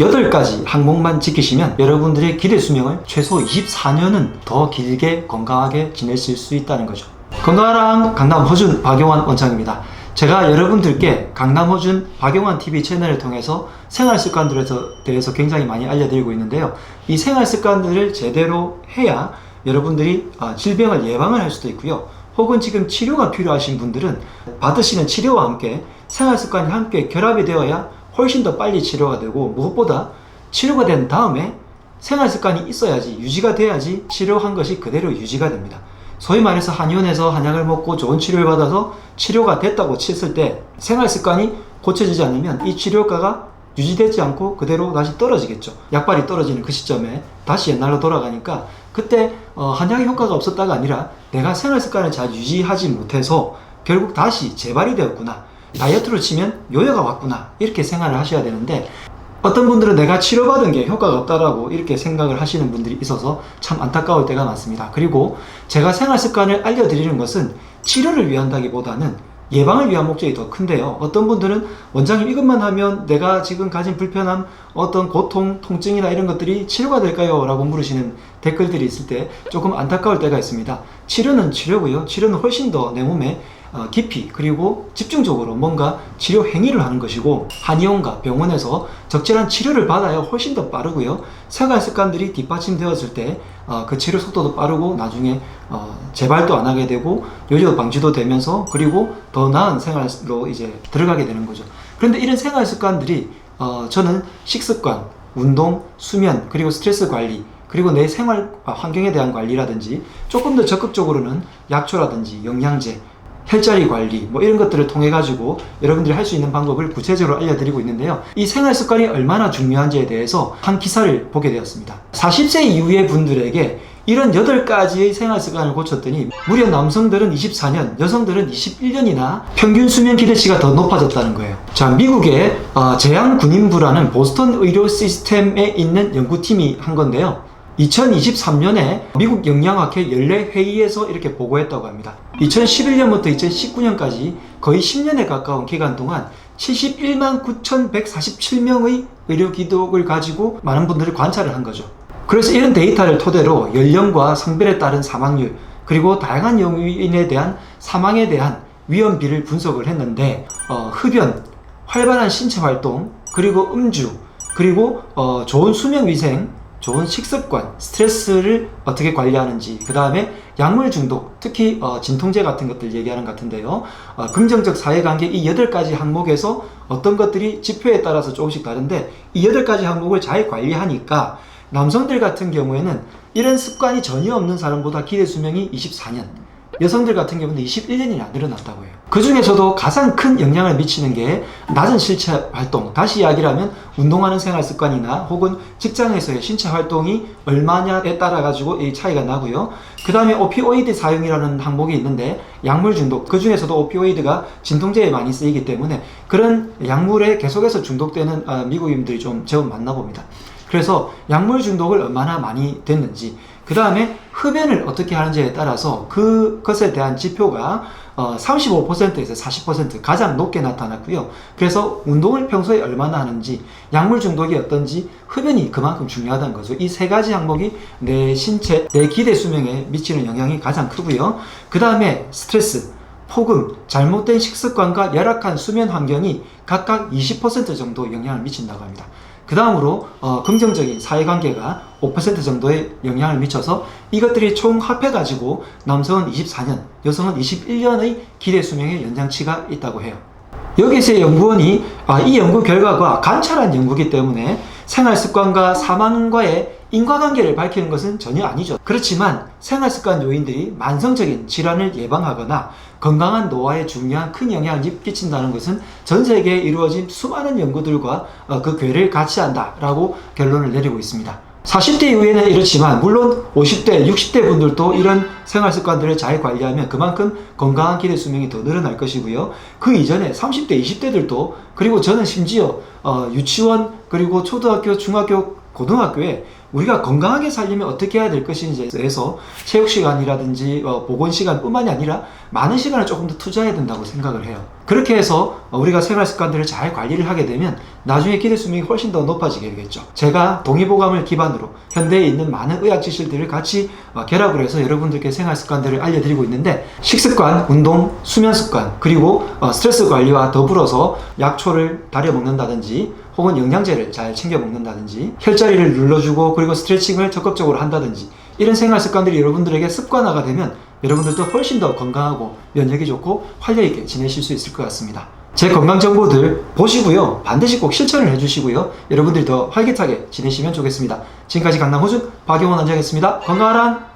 8가지 항목만 지키시면 여러분들의 기대 수명을 최소 24년은 더 길게 건강하게 지내실 수 있다는 거죠. 건강한 강남 허준 박용환 원장입니다. 제가 여러분들께 강남 허준 박용환 TV 채널을 통해서 생활습관들에 대해서 굉장히 많이 알려드리고 있는데요. 이 생활습관들을 제대로 해야 여러분들이 질병을 예방을 할 수도 있고요. 혹은 지금 치료가 필요하신 분들은 받으시는 치료와 함께 생활습관이 함께 결합이 되어야 훨씬 더 빨리 치료가 되고, 무엇보다 치료가 된 다음에 생활습관이 있어야지, 유지가 돼야지 치료한 것이 그대로 유지가 됩니다. 소위 말해서 한의원에서 한약을 먹고 좋은 치료를 받아서 치료가 됐다고 쳤을 때 생활습관이 고쳐지지 않으면 이 치료효과가 유지되지 않고 그대로 다시 떨어지겠죠. 약발이 떨어지는 그 시점에 다시 옛날로 돌아가니까, 그때 한약의 효과가 없었다가 아니라 내가 생활습관을 잘 유지하지 못해서 결국 다시 재발이 되었구나, 다이어트로 치면 요요가 왔구나, 이렇게 생각을 하셔야 되는데, 어떤 분들은 내가 치료받은 게 효과가 없다라고 이렇게 생각을 하시는 분들이 있어서 참 안타까울 때가 많습니다. 그리고 제가 생활습관을 알려드리는 것은 치료를 위한다기보다는 예방을 위한 목적이 더 큰데요. 어떤 분들은 원장님 이것만 하면 내가 지금 가진 불편함, 어떤 고통, 통증이나 이런 것들이 치료가 될까요? 라고 물으시는 댓글들이 있을 때 조금 안타까울 때가 있습니다. 치료는 치료고요. 치료는 훨씬 더 내 몸에 깊이 그리고 집중적으로 뭔가 치료 행위를 하는 것이고, 한의원과 병원에서 적절한 치료를 받아야 훨씬 더 빠르고요. 생활습관들이 뒷받침되었을 때 그 치료 속도도 빠르고 나중에 재발도 안 하게 되고 요요 방지도 되면서 그리고 더 나은 생활로 이제 들어가게 되는 거죠. 그런데 이런 생활습관들이 저는 식습관, 운동, 수면, 그리고 스트레스 관리, 그리고 내 생활 환경에 대한 관리라든지 조금 더 적극적으로는 약초라든지 영양제, 혈자리 관리 이런 것들을 통해 가지고 여러분들이 할 수 있는 방법을 구체적으로 알려드리고 있는데요. 이 생활습관이 얼마나 중요한지에 대해서 한 기사를 보게 되었습니다. 40세 이후의 분들에게 이런 8가지의 생활습관을 고쳤더니 무려 남성들은 24년, 여성들은 21년이나 평균 수면 기대치가 더 높아졌다는 거예요. 자, 미국의 재향군인부라는 보스턴 의료 시스템에 있는 연구팀이 한 건데요. 2023년에 미국 영양학회 연례회의에서 이렇게 보고했다고 합니다. 2011년부터 2019년까지 거의 10년에 가까운 기간 동안 71만 9,147명의 의료 기록을 가지고 많은 분들을 관찰을 한 거죠. 그래서 이런 데이터를 토대로 연령과 성별에 따른 사망률, 그리고 다양한 요인에 대한 사망에 대한 위험비를 분석을 했는데, 흡연, 활발한 신체 활동, 그리고 음주, 그리고 좋은 수면 위생, 좋은 식습관, 스트레스를 어떻게 관리하는지, 그 다음에 약물 중독, 특히 진통제 같은 것들 얘기하는 것 같은데요. 긍정적 사회관계, 이 8가지 항목에서 어떤 것들이 지표에 따라서 조금씩 다른데, 이 8가지 항목을 잘 관리하니까 남성들 같은 경우에는 이런 습관이 전혀 없는 사람보다 기대 수명이 24년, 여성들 같은 경우는 21년이나 늘어났다고 해요. 그 중에서도 가장 큰 영향을 미치는 게 낮은 신체 활동, 다시 이야기를 하면 운동하는 생활 습관이나 혹은 직장에서의 신체 활동이 얼마냐에 따라 가지고 이 차이가 나고요. 그 다음에 오피오이드 사용이라는 항목이 있는데, 약물 중독, 그 중에서도 오피오이드가 진통제에 많이 쓰이기 때문에 그런 약물에 계속해서 중독되는 미국인들이 좀 제법 많나 봅니다. 그래서 약물 중독을 얼마나 많이 됐는지, 그 다음에 흡연을 어떻게 하는지에 따라서 그것에 대한 지표가 35%에서 40% 가장 높게 나타났고요. 그래서 운동을 평소에 얼마나 하는지, 약물 중독이 어떤지, 흡연이 그만큼 중요하다는 거죠. 이 3가지 항목이 내 신체, 내 기대 수명에 미치는 영향이 가장 크고요. 그 다음에 스트레스, 폭음, 잘못된 식습관과 열악한 수면 환경이 각각 20% 정도 영향을 미친다고 합니다. 그 다음으로 긍정적인 사회관계가 5% 정도의 영향을 미쳐서 이것들이 총 합해가지고 남성은 24년, 여성은 21년의 기대 수명의 연장치가 있다고 해요. 여기서 연구원이 이 연구 결과가 관찰한 연구이기 때문에 생활습관과 사망과의 인과관계를 밝히는 것은 전혀 아니죠. 그렇지만 생활습관 요인들이 만성적인 질환을 예방하거나 건강한 노화에 중요한 큰 영향을 끼친다는 것은 전 세계에 이루어진 수많은 연구들과 그 궤를 같이 한다라고 결론을 내리고 있습니다. 40대 이후에는 이렇지만 물론 50대, 60대 분들도 이런 생활습관들을 잘 관리하면 그만큼 건강한 기대 수명이 더 늘어날 것이고요. 그 이전에 30대, 20대들도, 그리고 저는 심지어 유치원, 그리고 초등학교, 중학교, 고등학교에 우리가 건강하게 살려면 어떻게 해야 될 것인지에 대해서 체육시간이라든지 보건시간뿐만이 아니라 많은 시간을 조금 더 투자해야 된다고 생각을 해요. 그렇게 해서 우리가 생활 습관들을 잘 관리를 하게 되면 나중에 기대 수명이 훨씬 더 높아지게 되겠죠. 제가 동의보감을 기반으로 현대에 있는 많은 의학 지식들을 같이 결합을 해서 여러분들께 생활 습관들을 알려드리고 있는데, 식습관, 운동, 수면 습관, 그리고 스트레스 관리와 더불어서 약초를 다려 먹는다든지 혹은 영양제를 잘 챙겨 먹는다든지 혈자리를 눌러주고 그리고 스트레칭을 적극적으로 한다든지 이런 생활 습관들이 여러분들에게 습관화가 되면 여러분들도 훨씬 더 건강하고 면역이 좋고 활력있게 지내실 수 있을 것 같습니다. 제 건강 정보들 보시고요. 반드시 꼭 실천을 해주시고요. 여러분들이 더 활기차게 지내시면 좋겠습니다. 지금까지 강남 호준 박용원 원장이었습니다. 건강하란!